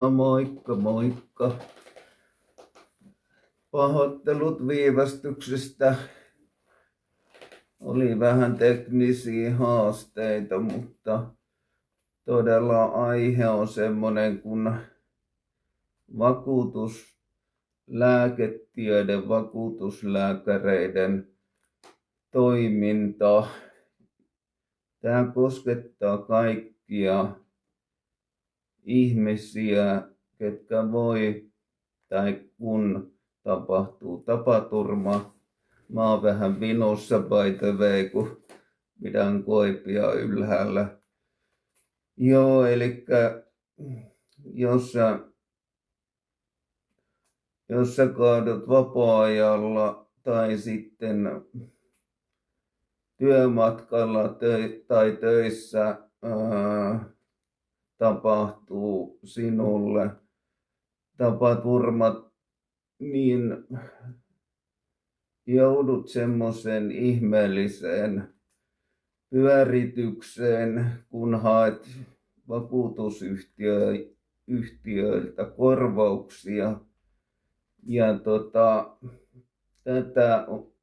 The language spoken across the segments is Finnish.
No moikka, moikka. Pahoittelut viivästyksestä. Oli vähän teknisiä haasteita, mutta todella aihe on semmoinen kuin vakuutuslääketiede, vakuutuslääkäreiden toiminta. Tämä koskettaa kaikkia ihmisiä, ketkä voi tai kun tapahtuu tapaturma. Mä oon vähän vinossa by the way, kun pidän koipia ylhäällä. Joo, eli jos sä kaadut vapaa-ajalla tai sitten työmatkalla tai töissä tapahtuu sinulle tapaturmat, niin joudut semmoisen ihmeelliseen pyöritykseen, kun haet vakuutusyhtiöiltä korvauksia. Ja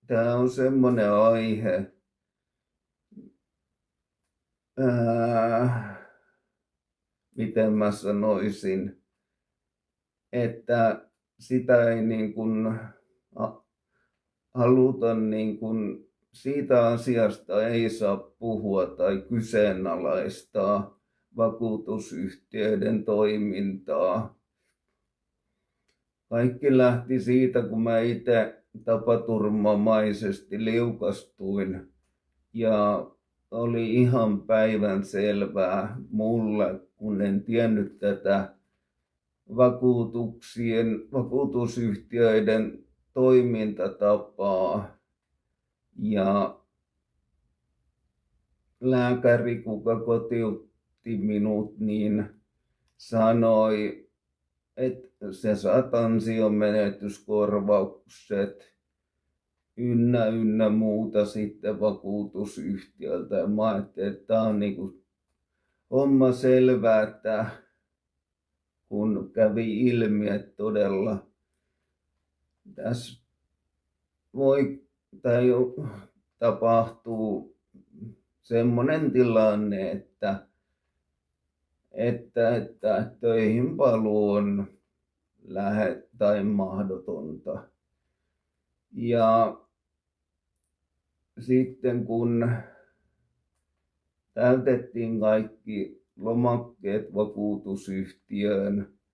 tämä on semmoinen aihe, miten mä sanoisin, että sitä ei niin kuin haluta niin kuin, siitä asiasta ei saa puhua tai kyseenalaistaa vakuutusyhtiöiden toimintaa. Kaikki lähti siitä, kun mä itse tapaturmamaisesti liukastuin ja oli ihan päivän selvää mulle, kun en tiennyt tätä vakuutusyhtiöiden toimintatapaa. Ja lääkäri, kuka kotiutti minut, niin sanoi, että se saat ansionmenetyskorvaukset ynnä muuta sitten vakuutusyhtiöltä. Ja mä ajattelin, että tämä on niinku homma selvää, että kun kävi ilmi, että todella tässä tapahtuu semmoinen tilanne, että töihin paluu on tai mahdotonta. Ja sitten kun täytettiin kaikki lomakkeet vakuutusyhtiöön,